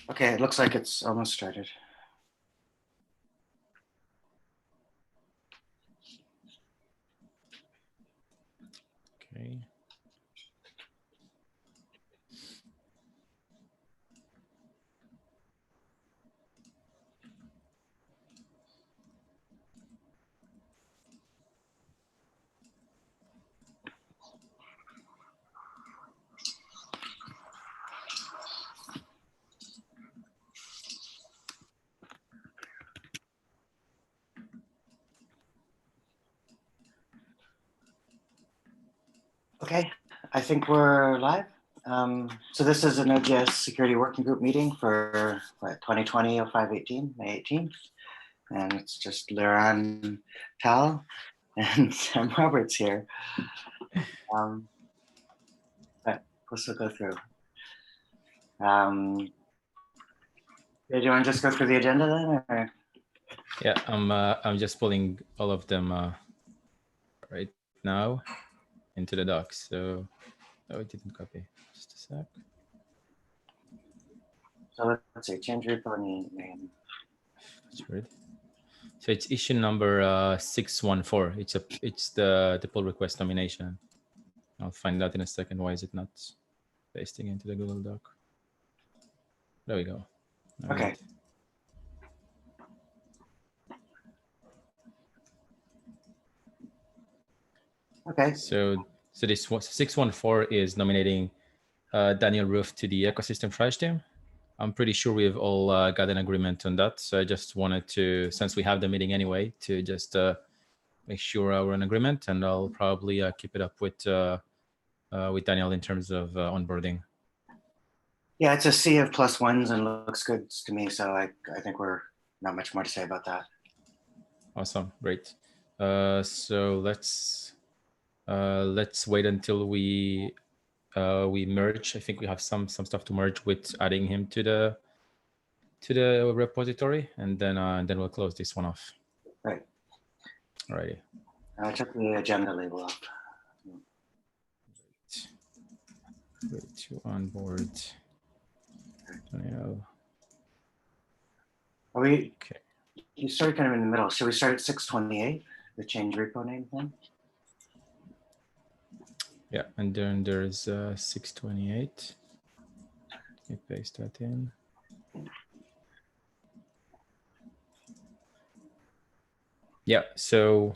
Okay, it looks like it's almost started. Okay. Okay, I think we're live. So this is a node.js security working group meeting for 2020-05-18, May 18th. And it's just Liran Tal and Sam Roberts here. But let's go through. Do you want to just go through the agenda then? Or? Yeah, I'm just pulling all of them right now into the docs. So, oh, it didn't copy. Just a sec. So let's see, change repo name. That's weird. So it's issue number 614. It's the pull request nomination. I'll find out in a second. Why is it not pasting into the Google Doc? There we go. All okay. Right. Okay. So this 614 is nominating Daniel Roof to the ecosystem trash team. I'm pretty sure we've all got an agreement on that. So I just wanted to, since we have the meeting anyway, to just make sure we're in agreement, and I'll probably keep it up with Daniel in terms of onboarding. Yeah, it's a sea of +1s and looks good to me. So I think we're not much more to say about that. Awesome, great. So let's wait until we merge. I think we have some stuff to merge with adding him to the repository, and then we'll close this one off. Right. Alrighty. I took the agenda label off. Wait to onboard. Daniel. Are we? Okay. You started kind of in the middle. Should we start at 628? The change repo name thing. Yeah, and then there's 628. Let me paste that in. Yeah, so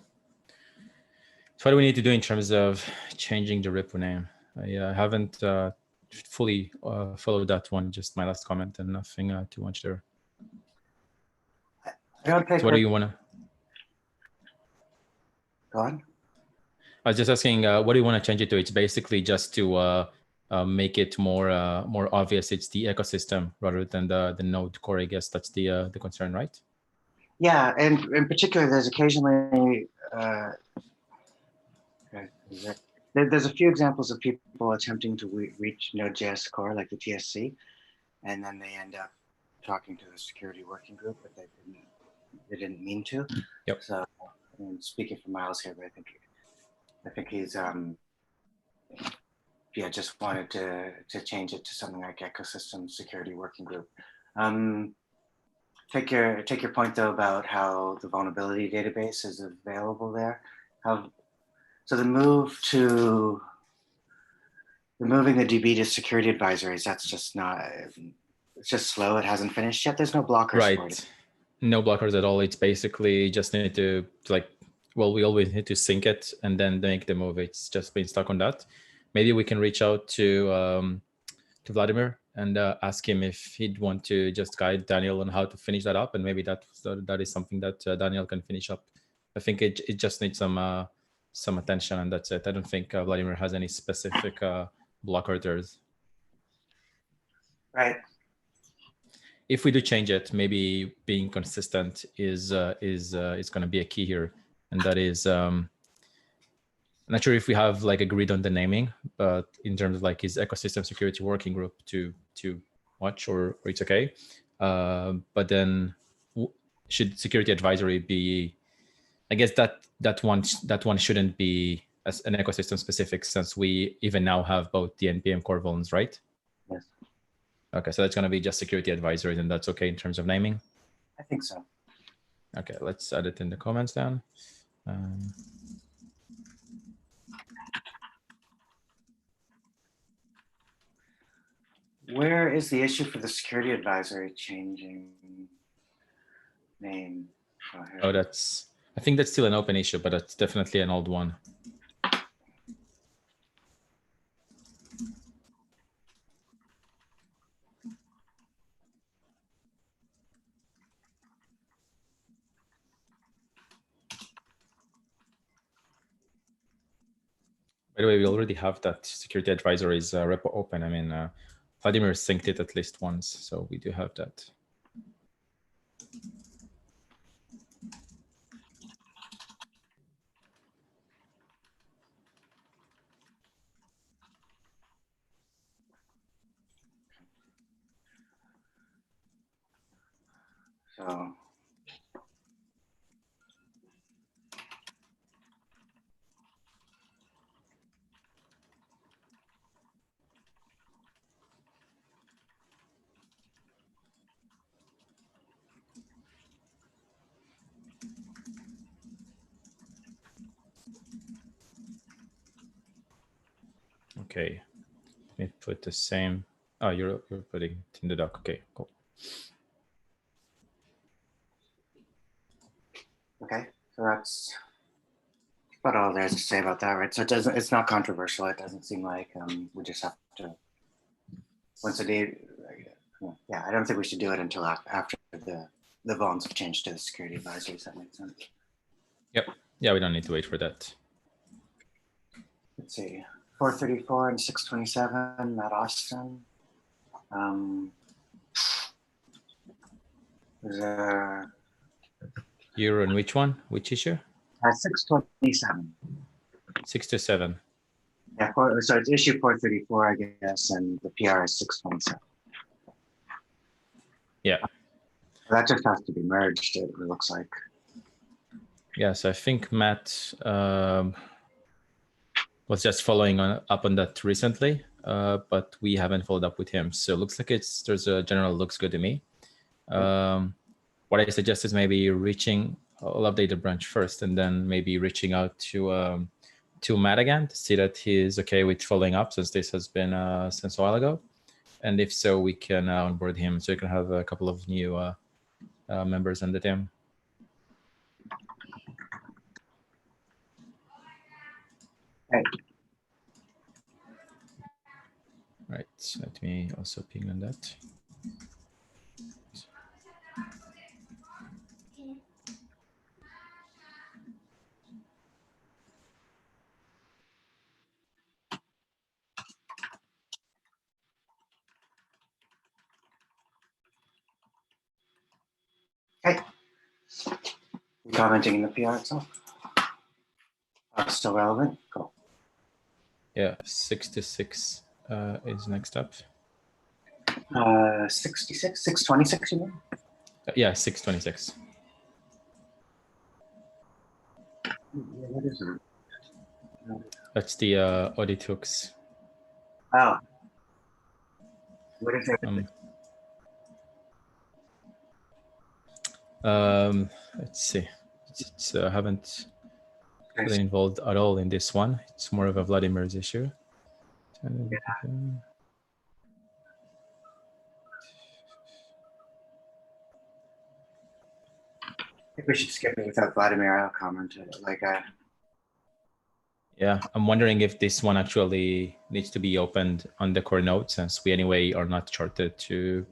what do we need to do in terms of changing the repo name? I haven't fully followed that one, just my last comment, and nothing too much there. I don't think so what do you want to? Go on. I was just asking, what do you want to change it to? It's basically just to make it more obvious. It's the ecosystem rather than the node core. I guess that's the concern, right? Yeah, and in particular, there's occasionally there's a few examples of people attempting to reach Node.js core, like the TSC, and then they end up talking to the security working group, but they didn't mean to. Yep. So, I'm speaking for Miles here, but I think he's just wanted to change it to something like ecosystem security working group. Take your point though about how the vulnerability database is available there. So the moving the DB to security advisories, that's just not, it's just slow. It hasn't finished yet. There's no blockers for it. No blockers at all. It's basically just need to we always need to sync it and then make the move. It's just been stuck on that. Maybe we can reach out to Vladimir and ask him if he'd want to just guide Daniel on how to finish that up, and maybe that is something that Daniel can finish up. I think it just needs some attention, and that's it. I don't think Vladimir has any specific blocker there. Right. If we do change it, maybe being consistent is going to be a key here, and that is I'm not sure if we have agreed on the naming, but in terms of his ecosystem security working group to watch, or it's okay. But then should security advisory be? I guess that one shouldn't be as an ecosystem specific, since we even now have both the npm core vulns, right? Yes. Okay, so that's going to be just security advisory, and that's okay in terms of naming. I think so. Okay, let's add it in the comments then. Where is the issue for the security advisory changing name? Oh, I think that's still an open issue, but that's definitely an old one. By the way, we already have that security advisory's repo open. I mean, Vladimir synced it at least once, so we do have that. So Okay, let me put the same. Oh, you're putting it in the doc. Okay, cool. okay, so that's about all there's to say about that, right? So it's not controversial. It doesn't seem like we just have to once a day. Yeah, I don't think we should do it until after the volumes have changed to the security advisory. Does that make sense? Yep. Yeah, we don't need to wait for that. Let's see, 434 and 627, Matt Austin. There's You're on which one? Which issue? 627. 6 to 7. Yeah, so it's issue 434, I guess, and the PR is 627. Yeah. That just has to be merged, it looks like. Yes, I think Matt was just following up on that recently, but we haven't followed up with him. So it looks like there's a general looks good to me. What I suggest is maybe I'll update the branch first and then maybe reaching out to Matt again to see that he's okay with following up since this has been since a while ago. And if so, we can onboard him so you can have a couple of new members on the team. Hey. Right, let me also ping on that. Hey, commenting in the PR itself. Still relevant? Cool. Yeah, 66 is next up. 66, 626, you mean? Yeah, 626. What is it? That's the audit hooks. Oh. What is it? Let's see. It's haven't been involved at all in this one. It's more of a Vladimir's issue. Yeah. I think we should skip it without Vladimir. I'll comment it. Yeah, I'm wondering if this one actually needs to be opened on the core node since we anyway are not charted to.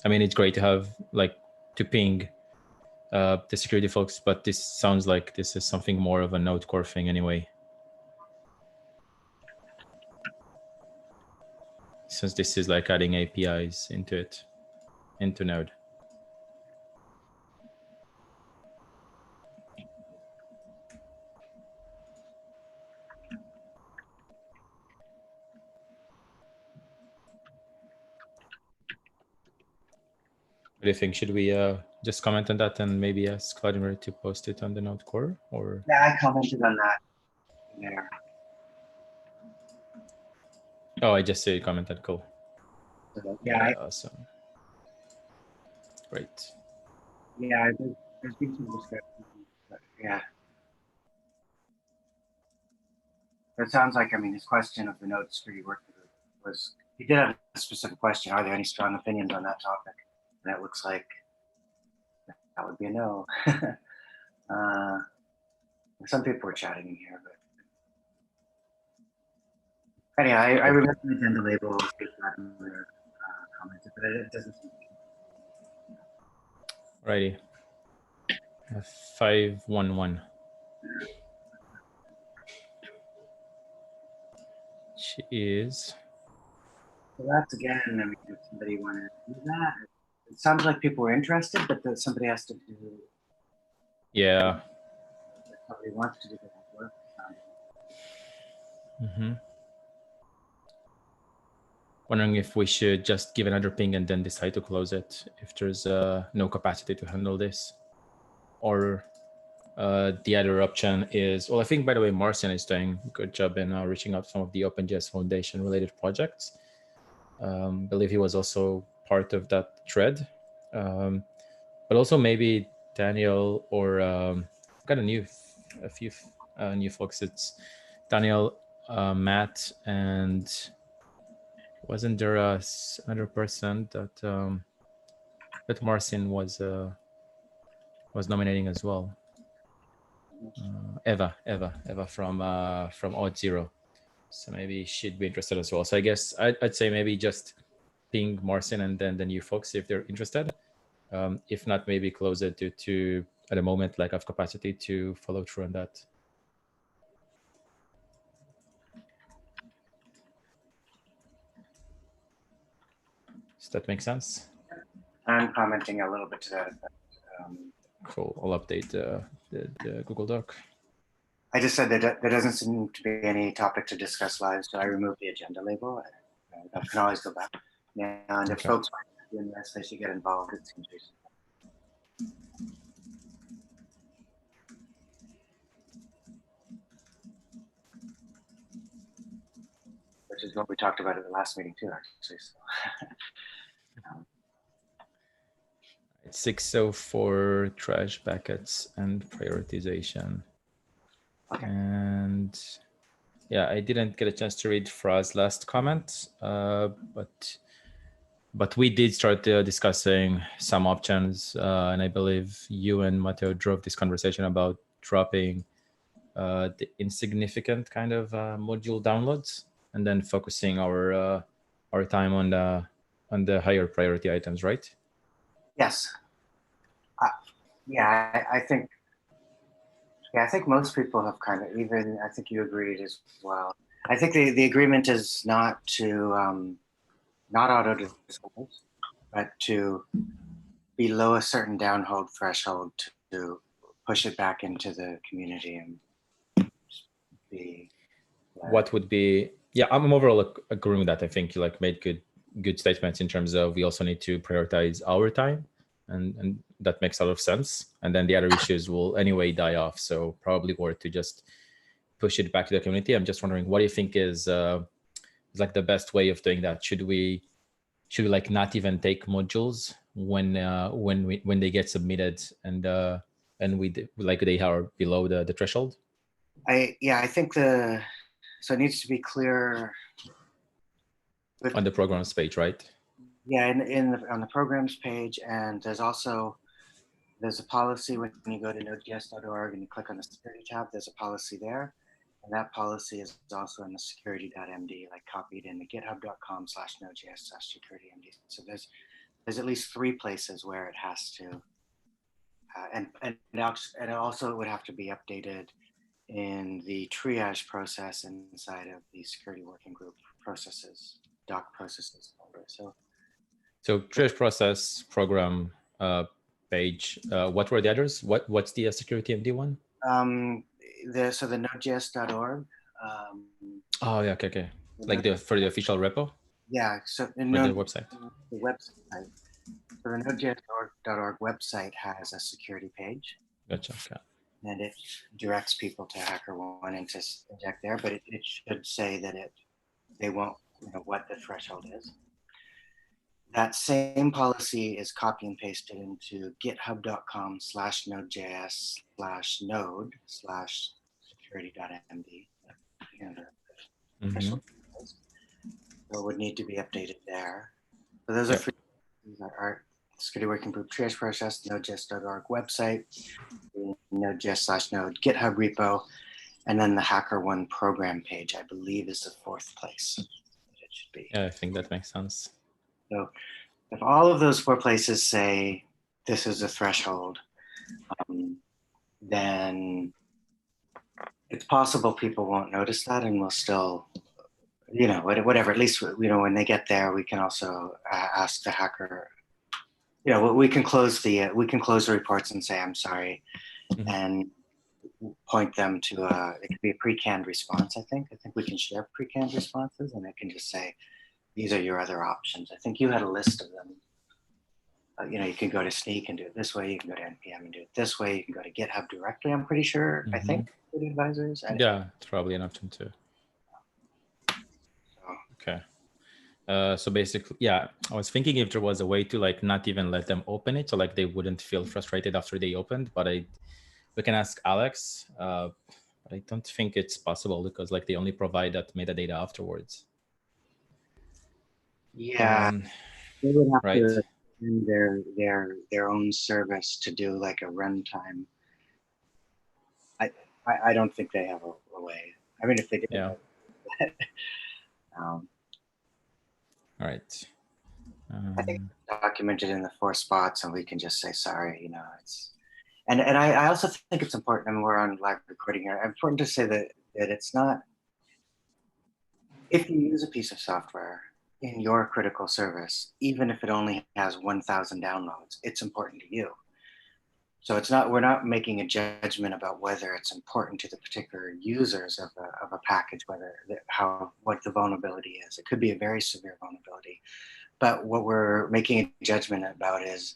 I mean, it's great to have to ping the security folks, but this sounds like this is something more of a node core thing anyway. Since this is like adding APIs into node. What do you think? Should we just comment on that and maybe ask Vladimir to post it on the node core? Or yeah, I commented on that there. Oh, I just see you commented. Cool. So, Okay, awesome. Great. Yeah, there's been some discussion, but yeah. It sounds like, I mean, his question of the node security work group was, he did have a specific question. Are there any strong opinions on that topic? And it looks like that would be a no. Some people were chatting in here, but anyhow, I remember the agenda label commented, but it doesn't seem to be. Righty. 511. She is. So that's again, I mean, if somebody wanted to do that, it sounds like people were interested, but somebody has to do. Yeah. If somebody wants to do that work. Wondering if we should just give another ping and then decide to close it if there's no capacity to handle this. Or the other option is, well, I think, by the way, Marcian is doing a good job in reaching out to some of the OpenJS Foundation related projects. Believe he was also part of that thread. But also maybe Daniel or got a few new folks. It's Daniel, Matt, and wasn't there another person that Marcin was nominating as well? Eva from Odd Zero. So maybe she'd be interested as well. So I guess I'd say maybe just ping Marcin and then the new folks if they're interested. If not, maybe close it due to at the moment lack of capacity to follow through on that. Does that make sense? I'm commenting a little bit to that effect. Cool. I'll update the Google Doc. I just said that there doesn't seem to be any topic to discuss live, so I removed the agenda label. I can always go back. And if folks are doing this, they should get involved. It seems reasonable. Which is what we talked about at the last meeting too, actually. So. 604 trash buckets and prioritization. Okay. And yeah, I didn't get a chance to read Fra's last comment, but we did start discussing some options, and I believe you and Matteo drove this conversation about dropping the insignificant kind of module downloads and then focusing our time on the higher priority items, right? Yes. Yeah, I think. Yeah, I think most people have kind of, even I think you agreed as well. I think the agreement is not to not auto disclose, but to below a certain downhold threshold to push it back into the community and be. What would be? Yeah, I'm overall agreeing with that. I think you made good statements in terms of we also need to prioritize our time, and that makes a lot of sense. And then the other issues will anyway die off, so probably worth to just push it back to the community. I'm just wondering, what do you think is the best way of doing that? Should we not even take modules when they get submitted and they are below the threshold? I think so it needs to be clear On the programs page, right? Yeah, on the programs page, and there's a policy when you go to node.js.org and you click on the security tab. There's a policy there, and that policy is also in the security.md, like copied in the github.com/node.js/security.md. So there's at least 3 places where it has to, and it also would have to be updated in the triage process inside of the security working group processes, doc processes folder. So triage process program page. What were the others? What's the security MD one? The node.js.org. Oh yeah, okay. For the official repo. Yeah, so the website. The website. So the node.js.org website has a security page. Gotcha. Okay. And it directs people to HackerOne and to inject there, but it should say that they won't, what the threshold is. that same policy is copy and pasted into github.com/node/security.md. You know, the official details. So it would need to be updated there. So those are three things that are security working group triage process, node.js.org website, node.js/node GitHub repo, and then the HackerOne program page, I believe, is the fourth place that it should be. Yeah, I think that makes sense. So if all of those four places say this is a threshold, then it's possible people won't notice that and will still, you know, whatever, at least, you know, when they get there, we can also ask the hacker, you know, we can close the reports and say, I'm sorry, and point them to it could be a pre-canned response. I think we can share pre-canned responses, and it can just say, these are your other options. I think you had a list of them. You know, you can go to Sneak and do it this way. You can go to NPM and do it this way. You can go to GitHub directly, I'm pretty sure, I think, for the advisors. Yeah, it's probably an option too. So. Okay. So basically, yeah, I was thinking if there was a way to like not even let them open it, so like they wouldn't feel frustrated after they opened, but we can ask Alex, but I don't think it's possible because like they only provide that metadata afterwards. Yeah, they would have right. to send their own service to do like a runtime. I don't think they have a way. I mean, if they did, yeah. All right. I think it's documented in the 4 spots, and we can just say sorry. You know, it's and I also think it's important. I mean, we're on live recording here. It's important to say that it's not. If you use a piece of software in your critical service, even if it only has 1,000 downloads, it's important to you. So it's not, we're not making a judgment about whether it's important to the particular users of a package, what the vulnerability is. It could be a very severe vulnerability, but what we're making a judgment about is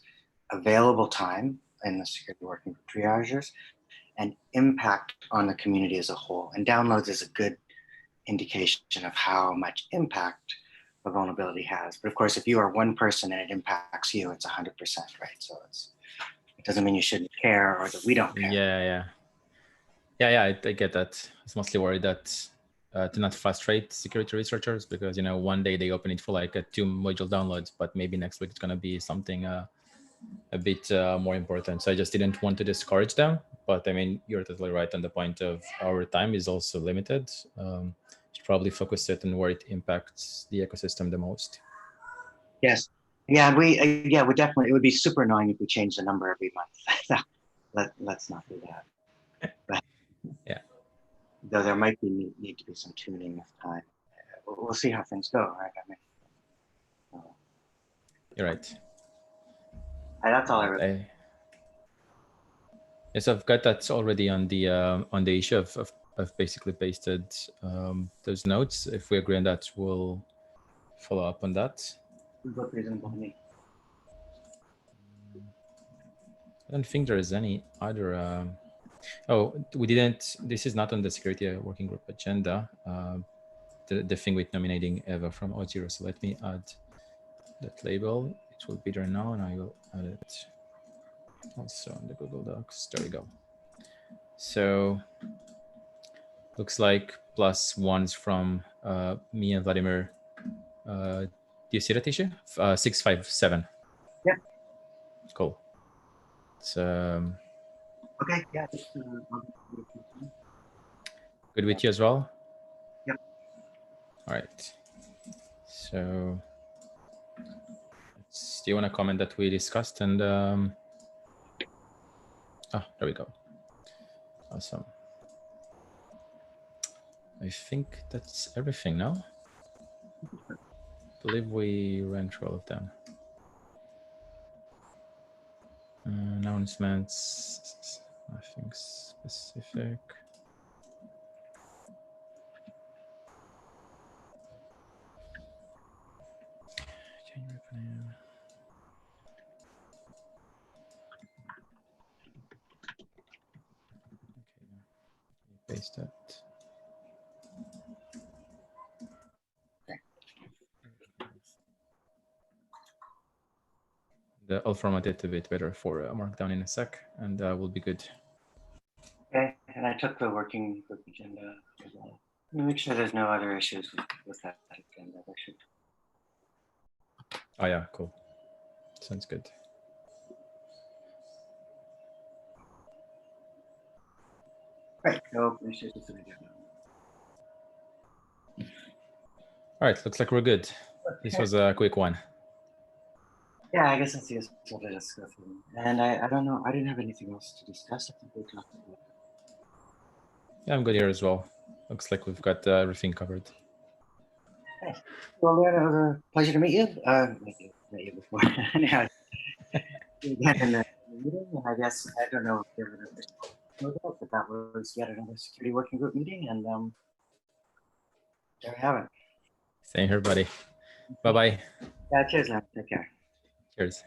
available time in the security working group triagers and impact on the community as a whole. And downloads is a good indication of how much impact a vulnerability has. But of course, if you are one person and it impacts you, it's 100%, right? So it doesn't mean you shouldn't care or that we don't care. Yeah, I get that. I was mostly worried that to not frustrate security researchers because, you know, one day they open it for like 2 module downloads, but maybe next week it's going to be something a bit more important. So I just didn't want to discourage them. But I mean, you're totally right on the point of our time is also limited. Should probably focus it on where it impacts the ecosystem the most. Yes. Yeah, we definitely, it would be super annoying if we change the number every month. Let's not do that. But, yeah. Though there might need to be some tuning with time. We'll see how things go, right? I mean, you're right. That's all I really. Yes, I've got that already on the issue of basically pasted those notes. If we agree on that, we'll follow up on that. I don't think there is any other. Oh, we didn't. This is not on the security working group agenda. The thing with nominating Eva from O0. So let me add that label. It will be there now, and I will add it also on the Google Docs. There we go. So looks like +1s from me and Vladimir. Do you see that issue? 657. Yeah. Cool. So okay. Yeah. Good with you as well? Yep. All right. So do you want to comment that we discussed? And there we go. Awesome. I think that's everything now. I believe we ran through all of them. Announcements, nothing specific. Okay, paste that. I'll format it a bit better for Markdown in a sec, and we'll be good. Okay, and I took the working group agenda as well. Let me make sure there's no other issues with that agenda. There should. Oh yeah, cool. Sounds good. Right, no issues with the agenda. All right, looks like we're good. This was a quick one. Yeah, I guess it's useful to discuss them. And I don't know, I didn't have anything else to discuss. I think we talked about it. Yeah, I'm good here as well. Looks like we've got everything covered. Thanks. Well, Leon, it was a pleasure to meet you. Met you before. Anyhow, again in the meeting, and I guess I don't know if there were other, but that was yet another security working group meeting, and there we have it. Same here, buddy. Bye-bye. Yeah, cheers, man. Take care. Cheers.